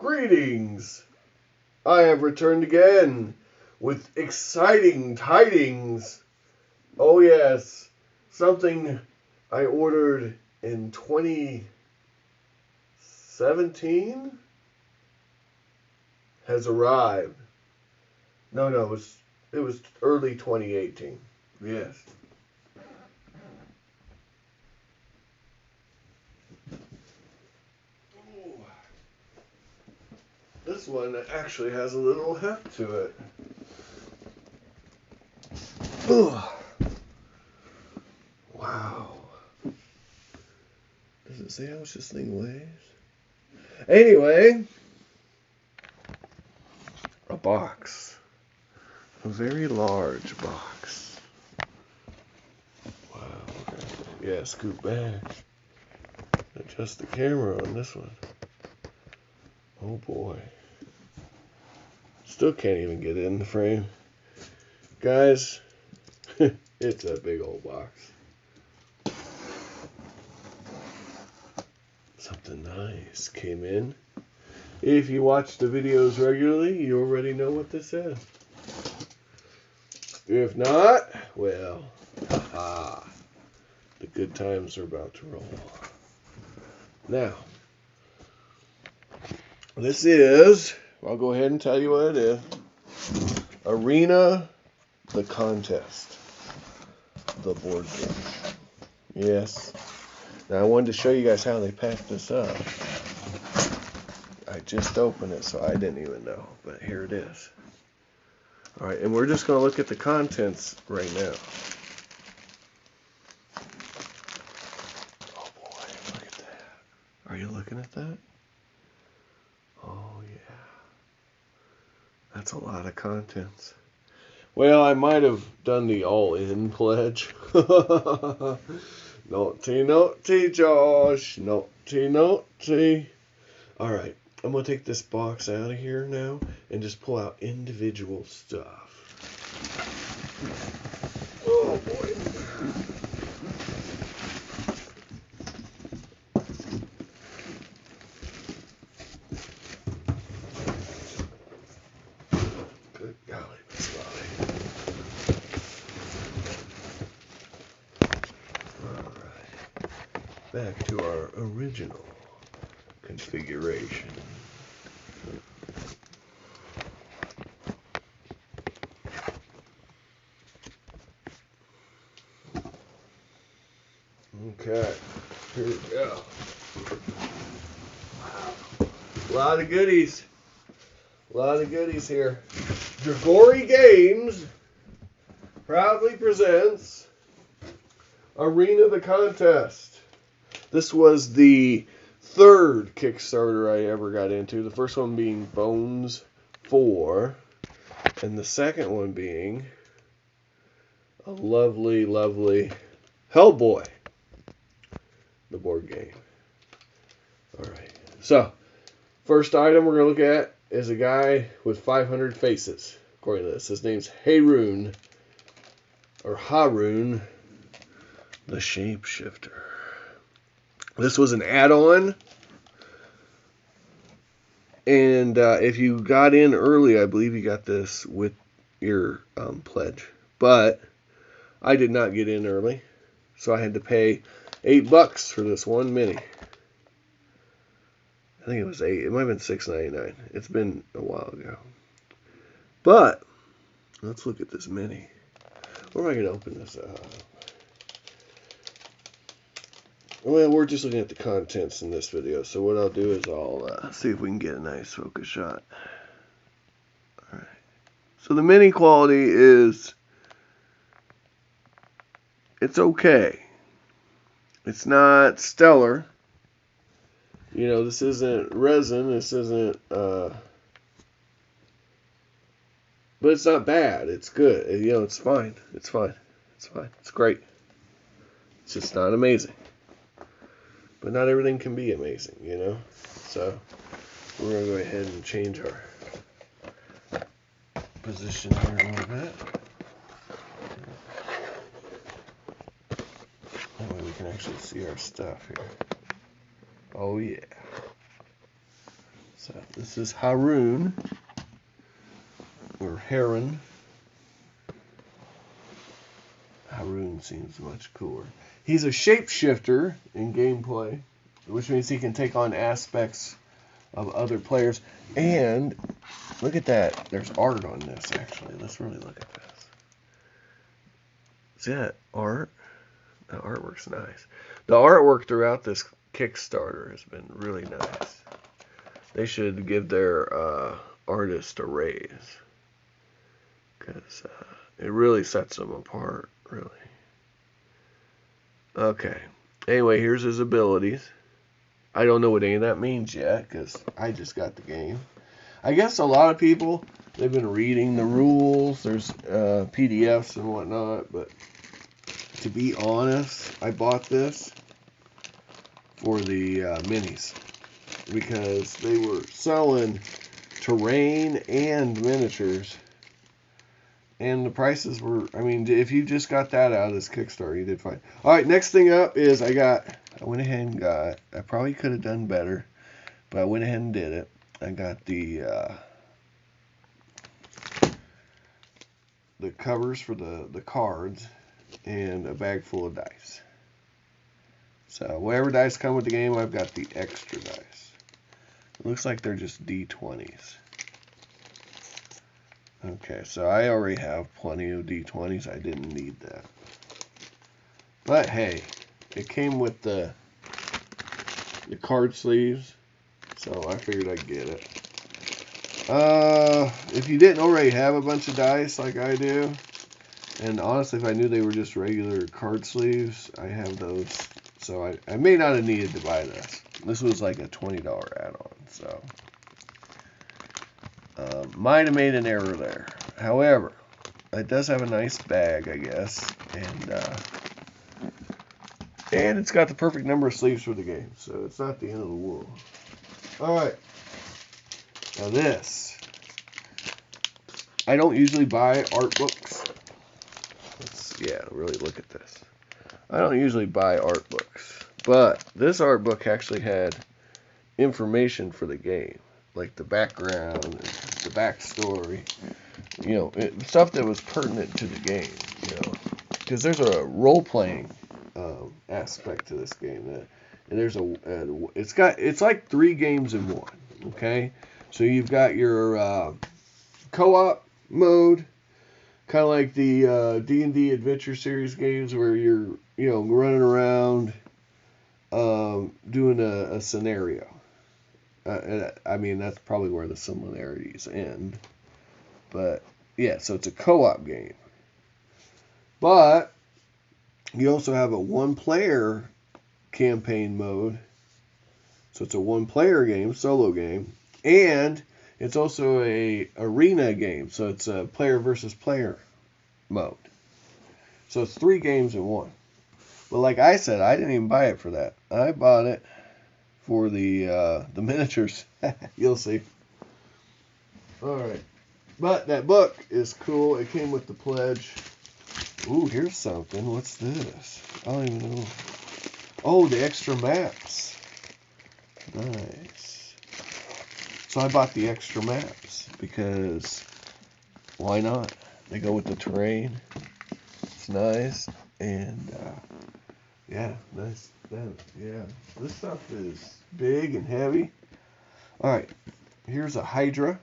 Greetings! I have returned again with exciting tidings. Oh yes, something I ordered in 2017 has arrived. No, it was early 2018. Yes. Ooh. This one actually has a little heft to it. Ugh. Wow. Does it say how much this thing weighs? Anyway, a box. A very large box. Wow. Yeah, scoot back. Adjust the camera on this one. Oh boy. Still can't even get it in the frame. Guys, it's a big old box. Something nice came in. If you watch the videos regularly, you already know what this is. If not, well, haha. The good times are about to roll. Now, this is, I'll go ahead and tell you what it is. Arena the Contest. The board game. Yes. Now I wanted to show you guys how they packed this up. I just opened it, so I didn't even know. But here it is. Alright, and we're just going to look at the contents right now. Oh boy, look at that. Are you looking at that? Oh yeah. That's a lot of contents. Well, I might have done the all-in pledge. Naughty, naughty, Josh. Naughty, naughty. Alright, I'm going to take this box out of here now and just pull out individual stuff. Oh, boy. Good golly, Miss Lolly. Alright. Back to our original configuration. Okay, here we go. Wow. A lot of goodies. A lot of goodies here. Dragori Games proudly presents Arena the Contest. This was the third Kickstarter I ever got into. The first one being Bones 4. And the second one being a lovely, lovely Hellboy. The board game. Alright. So, first item we're going to look at is a guy with 500 faces. According to this. His name's Haroon. Or Haroon. The Shapeshifter. This was an add-on. And if you got in early, I believe you got this with your pledge. But I did not get in early. So I had to pay $8 for this one mini. I think it was $8. It might have been $6.99. It's been a while ago. But let's look at this mini. Where am I going to open this up? Well, we're just looking at the contents in this video. So what I'll do is I'll see if we can get a nice focus shot. Alright. So the mini quality is, it's okay. It's not stellar. You know, this isn't resin. This isn't, but it's not bad. It's good. You know, it's fine. It's fine. It's fine. It's great. It's just not amazing. But not everything can be amazing, you know? So, we're going to go ahead and change our position here a little bit. That way we can actually see our stuff here. Oh, yeah. So this is Haroon, or Heron. Haroon seems much cooler. He's a shapeshifter in gameplay, which means he can take on aspects of other players. And look at that. There's art on this, actually. Let's really look at this. See that art? The artwork's nice. The artwork throughout this Kickstarter has been really nice. They should give their artist a raise, because it really sets them apart, really. Okay. Anyway, here's his abilities. I don't know what any of that means yet, because I just got the game. I guess a lot of people, they've been reading the rules. There's PDFs and whatnot, but to be honest, I bought this for the minis, because they were selling terrain and miniatures, and the prices were, I mean, if you just got that out of this Kickstarter, you did fine. Alright, next thing up is I went ahead and got, I probably could have done better, but I went ahead and did it. I got the covers for the cards and a bag full of dice. So whatever dice come with the game, I've got the extra dice. It looks like they're just D20s. Okay, so I already have plenty of D20s. I didn't need that. But hey, it came with the card sleeves, so I figured I'd get it. If you didn't already have a bunch of dice like I do, and honestly, if I knew they were just regular card sleeves, I have those. So I may not have needed to buy this. This was like a $20 add-on, so might have made an error there. However, it does have a nice bag, I guess, and it's got the perfect number of sleeves for the game, so it's not the end of the world. All right, now this. I don't usually buy art books. Yeah, really look at this. I don't usually buy art books, but this art book actually had information for the game, like the background, the backstory, you know, stuff that was pertinent to the game, you know, because there's a role-playing aspect to this game, and there's it's like 3 games in one. Okay, so you've got your co-op mode, kind of like the D&D Adventure Series games, where you're, you know, running around doing a scenario. I mean, that's probably where the similarities end. But yeah, so it's a co-op game. But you also have a 1-player campaign mode. So it's a 1-player game, solo game, and it's also a arena game. So it's a player versus player mode. So it's 3 games in one. But like I said, I didn't even buy it for that. I bought it for the miniatures. You'll see. All right. But that book is cool. It came with the pledge. Ooh, here's something. What's this? I don't even know. Oh, the extra maps. Nice. So I bought the extra maps because why not? They go with the terrain. It's nice. And yeah, nice. Yeah, this stuff is big and heavy. All right, here's a Hydra.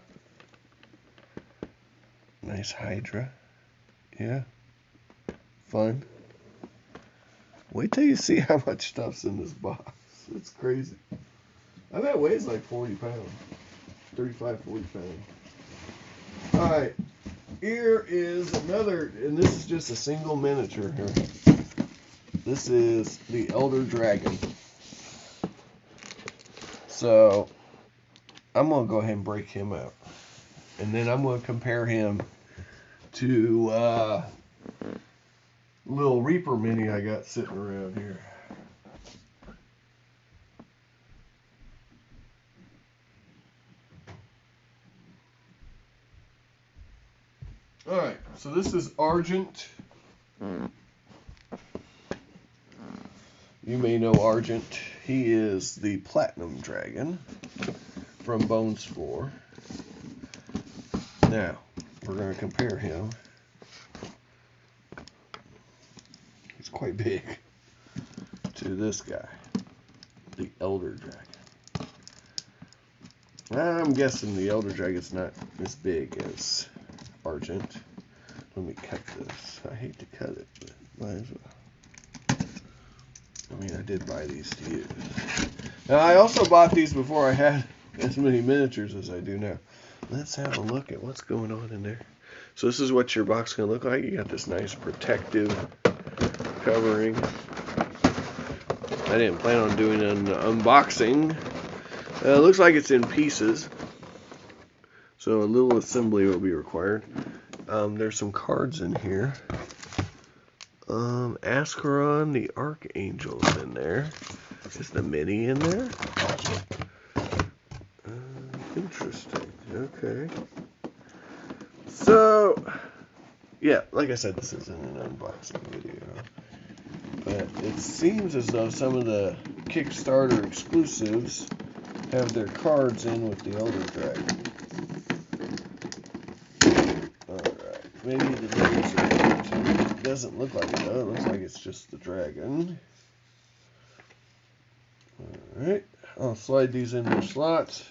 Nice Hydra. Yeah, fun. Wait till you see how much stuff's in this box. It's crazy. I bet it weighs like 40 pounds. 35, 40 pounds. All right, here is another, and this is just a single miniature here. This is the Elder Dragon. So I'm going to go ahead and break him out. And then I'm going to compare him to little Reaper mini I got sitting around here. Alright, so this is Argent. You may know Argent. He is the Platinum Dragon. from Bone Spore. Now, we're going to compare him. He's quite big to this guy, the Elder Dragon. I'm guessing the Elder Dragon's not as big as Argent. Let me cut this. I hate to cut it, but might as well. I mean, I did buy these to use. Now, I also bought these before I had as many miniatures as I do now. Let's have a look at what's going on in there. So this is what your box is going to look like. You got this nice protective covering. I didn't plan on doing an unboxing. It looks like it's in pieces, so a little assembly will be required. There's some cards in here. Ascaron the Archangel's in there. Is the mini in there? Interesting. Okay. So, yeah, like I said, this isn't an unboxing video. But it seems as though some of the Kickstarter exclusives have their cards in with the Elder Dragon. Alright, maybe the names are there too. It doesn't look like it though, it looks like it's just the dragon. Alright, I'll slide these in their slots.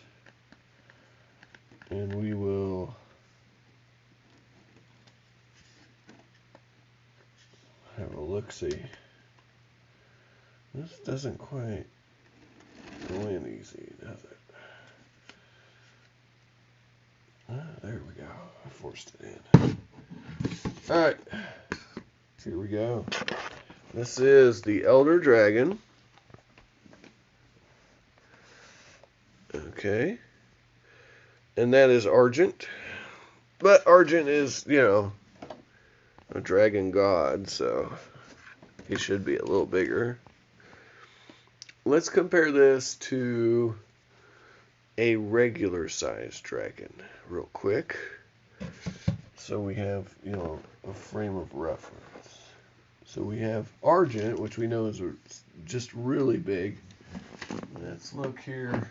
And we will have a look-see. This doesn't quite go in easy, does it? There we go. I forced it in. Alright. Here we go. This is the Elder Dragon. Okay. And that is Argent. But Argent is, you know, a dragon god, so he should be a little bigger. Let's compare this to a regular sized dragon real quick. So we have, you know, a frame of reference. So we have Argent, which we know is just really big. Let's look here.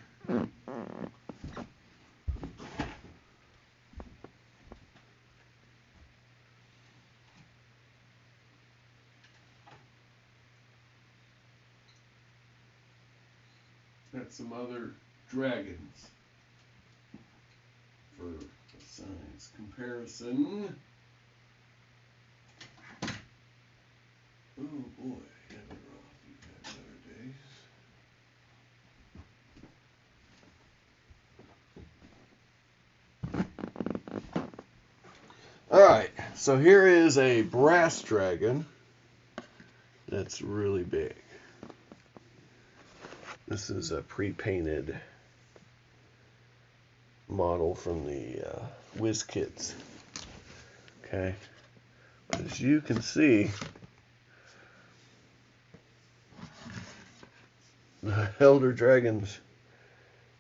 Got some other dragons for a size comparison. Oh boy, Evan Roth, you've had better days. Alright, so here is a brass dragon that's really big. This is a pre-painted model from the WizKids. Okay, as you can see, the Elder Dragon's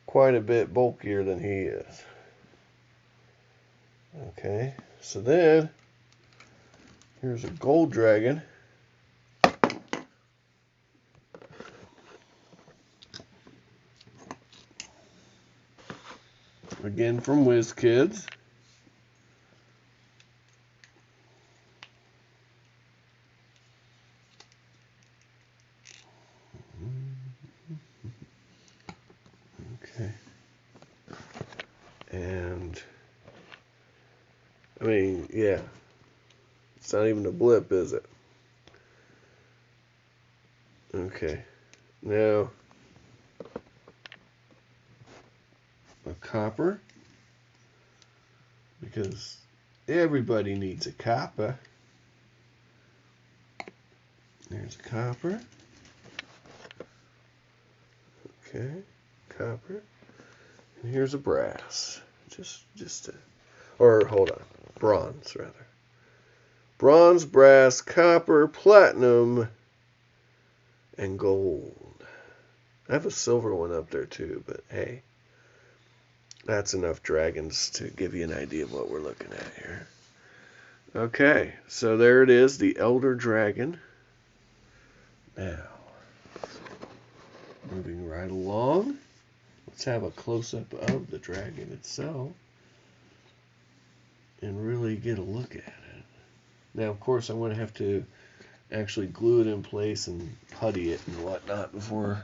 quite a bit bulkier than he is. Okay, so then here's a gold dragon. Again from WizKids. Okay. And I mean, yeah. It's not even a blip, is it? Okay. Now a copper, because everybody needs a copper. There's a copper. Okay, copper. And here's a brass. Just or hold on, bronze rather. Bronze, brass, copper, platinum, and gold. I have a silver one up there too, but hey. That's enough dragons to give you an idea of what we're looking at here. Okay, so there it is, the Elder Dragon. Now, moving right along. let's have a close-up of the dragon itself and really get a look at it. Now, of course, I'm going to have to actually glue it in place and putty it and whatnot before.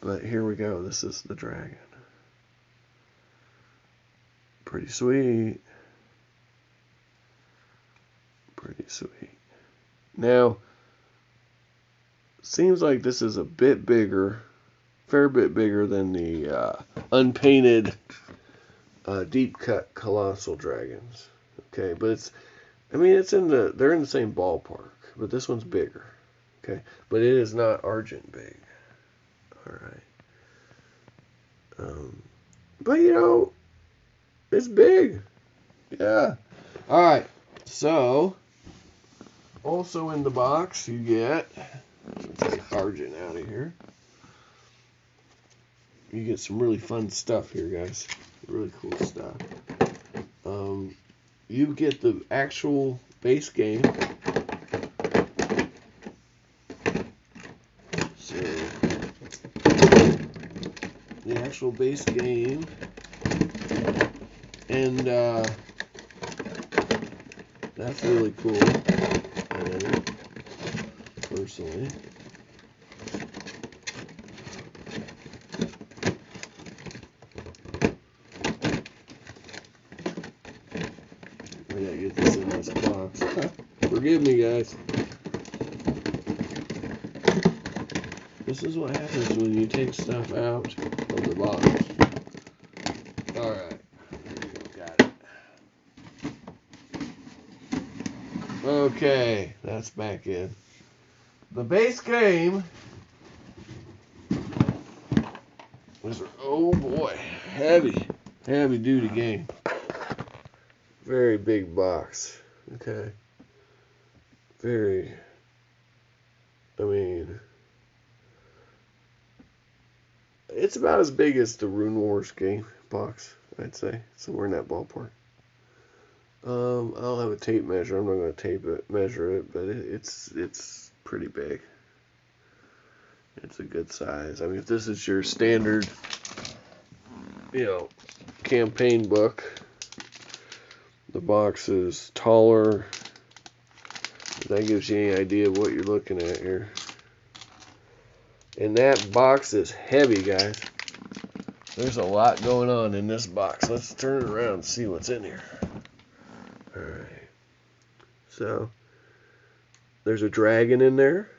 But here we go. This is the dragon. Pretty sweet. Pretty sweet. Now, seems like this is a bit bigger, fair bit bigger than the unpainted deep cut colossal dragons. Okay, but it's, I mean, they're in the same ballpark, but this one's bigger. Okay, but it is not Argent big. All right. But you know, it's big. Yeah. All right. So, also in the box you get, let's take Argent out of here. You get some really fun stuff here, guys. Really cool stuff. You get the actual base game. So, the actual base game. And that's really cool. Personally. I gotta get this in this box. Forgive me, guys. This is what happens when you take stuff out of the box. Alright. There you go. Got it. Okay. That's back in. The base game is, oh boy, heavy duty game. Very big box. Okay. Very, I mean, it's about as big as the Rune Wars game box, I'd say. Somewhere in that ballpark. I'll have a tape measure. I'm not going to measure it, but it's pretty big. It's a good size. I mean, if this is your standard, campaign book, the box is taller. That gives you any idea of what you're looking at here. And that box is heavy, guys. There's a lot going on in this box. Let's turn it around and see what's in here. Alright. So, there's a dragon in there.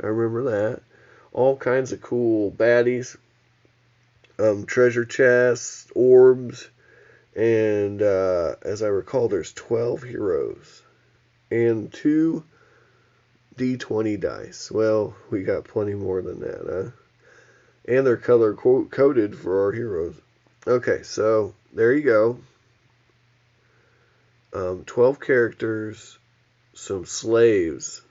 I remember that. All kinds of cool baddies. Treasure chests, orbs, and as I recall, there's 12 heroes. And 2 D20 dice. Well, we got plenty more than that, huh? And they're color coded for our heroes. Okay, so there you go. 12 characters, some slaves,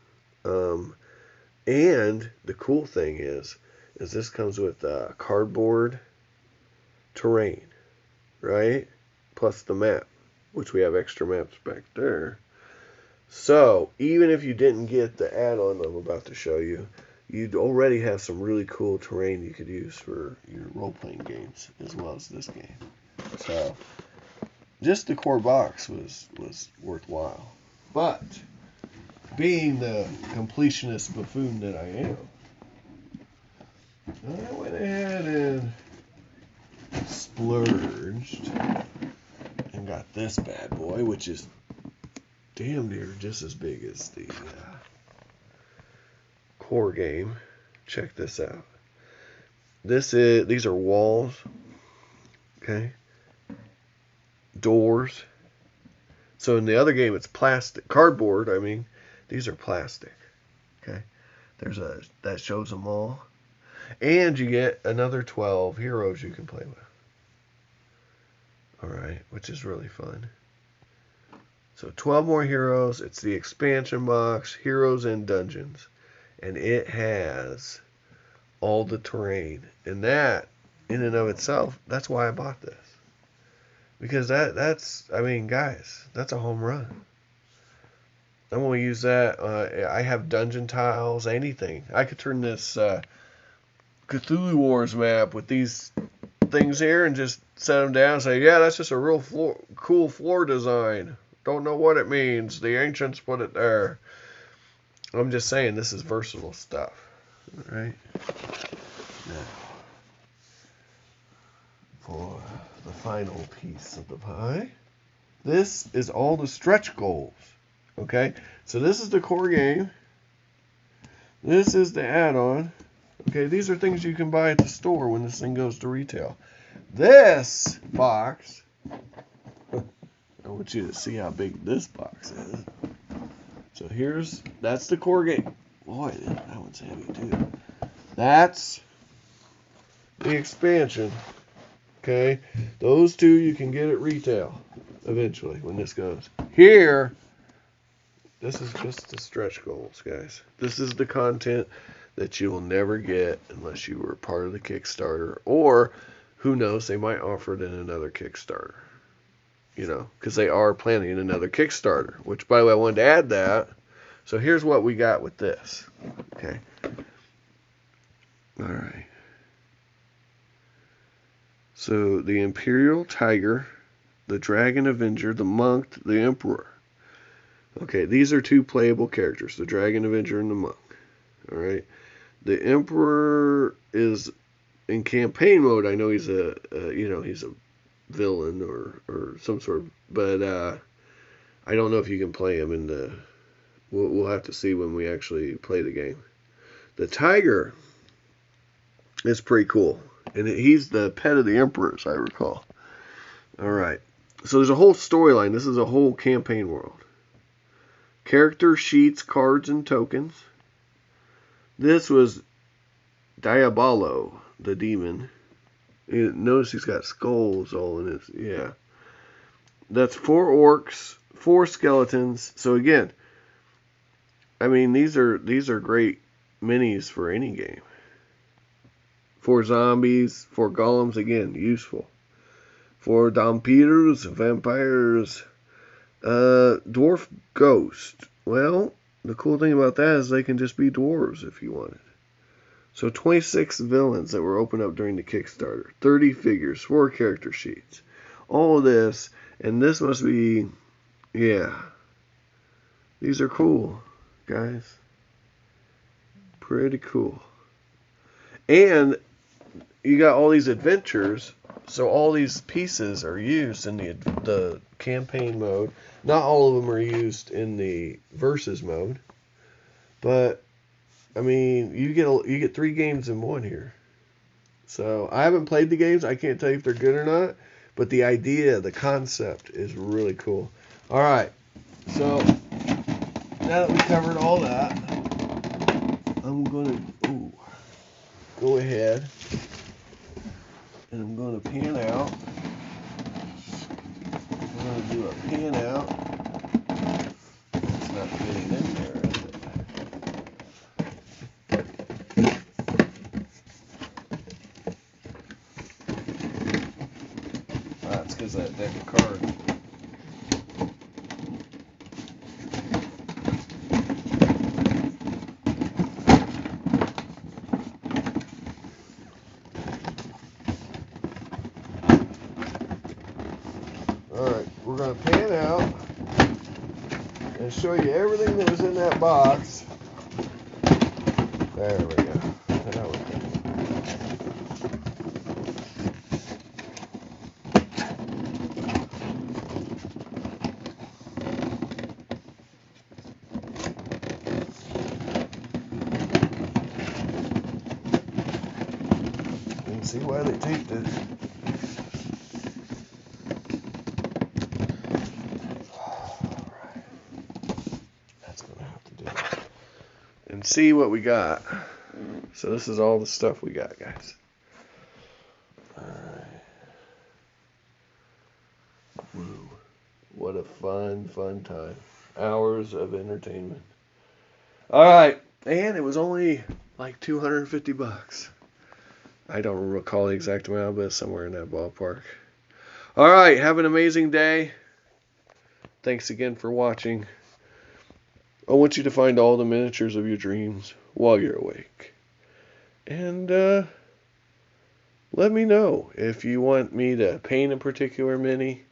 and the cool thing is this comes with cardboard terrain, right? Plus the map, which we have extra maps back there. So, even if you didn't get the add-on I'm about to show you, you'd already have some really cool terrain you could use for your role-playing games, as well as this game. So, just the core box was worthwhile. But, being the completionist buffoon that I am, I went ahead and splurged and got this bad boy, which is damn near just as big as the core game. Check this out. These are walls, okay? Doors. So in the other game it's plastic, cardboard. I mean, these are plastic. Okay, that shows them all, and you get another 12 heroes you can play with. All right, which is really fun. So 12 more heroes. It's the expansion box, Heroes and Dungeons. And it has all the terrain. And that, in and of itself, that's why I bought this. Because I mean, guys, that's a home run. I'm going to use that. I have dungeon tiles, anything. I could turn this Cthulhu Wars map with these things here and just set them down and say, yeah, that's just a real cool floor design. Don't know what it means. The ancients put it there. I'm just saying this is versatile stuff. All right. Now, for the final piece of the pie, this is all the stretch goals. Okay, so this is the core game. This is the add-on. Okay, these are things you can buy at the store when this thing goes to retail. This box, I want you to see how big this box is. So that's the core game. Boy, that one's heavy too. That's the expansion. Okay, those two you can get at retail eventually when this goes. Here, this is just the stretch goals, guys. This is the content that you will never get unless you were part of the Kickstarter, or who knows, they might offer it in another Kickstarter. You know, because they are planning another Kickstarter, which, by the way, I wanted to add that. So here's what we got with this. Okay. All right. So the Imperial Tiger, the Dragon Avenger, the Monk, the Emperor. Okay, these are two playable characters, the Dragon Avenger and the Monk. All right. The Emperor is in campaign mode. I know he's he's a villain or some sort of, but I don't know if you can play him in the. We'll have to see when we actually play the game. The Tiger is pretty cool, and he's the pet of the Emperor, as I recall. All right, so there's a whole storyline. This is a whole campaign world. Character sheets, cards, and tokens. This was Diabolo, the demon. Notice he's got skulls all in his. Yeah. That's 4 orcs, 4 skeletons. So again, I mean these are great minis for any game. 4 zombies, 4 golems, again, useful. 4 vampires, dwarf ghost. Well, the cool thing about that is they can just be dwarves if you wanted. So 26 villains that were opened up during the Kickstarter. 30 figures, 4 character sheets. All of this, and this must be, yeah. These are cool, guys. Pretty cool. And you got all these adventures, so all these pieces are used in the campaign mode. Not all of them are used in the versus mode, but I mean, you get 3 games in one here. So I haven't played the games. I can't tell you if they're good or not, but the idea, the concept is really cool. All right, so now that we covered all that, I'm gonna go ahead and I'm gonna pan out. I'm gonna do a pan out. It's not fitting in there, is it? That's because that deck of cards. Alright, we're going to pan out and show you everything that was in that box. There we go. There we go. You can see why they taped it. And see what we got. So this is all the stuff we got, guys. Alright. Woo. What a fun time. Hours of entertainment. Alright. And it was only like $250. I don't recall the exact amount, but it's somewhere in that ballpark. Alright. Have an amazing day. Thanks again for watching. I want you to find all the miniatures of your dreams while you're awake. And let me know if you want me to paint a particular mini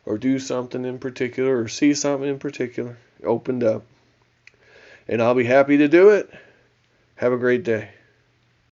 or do something in particular or see something in particular opened up. And I'll be happy to do it. Have a great day.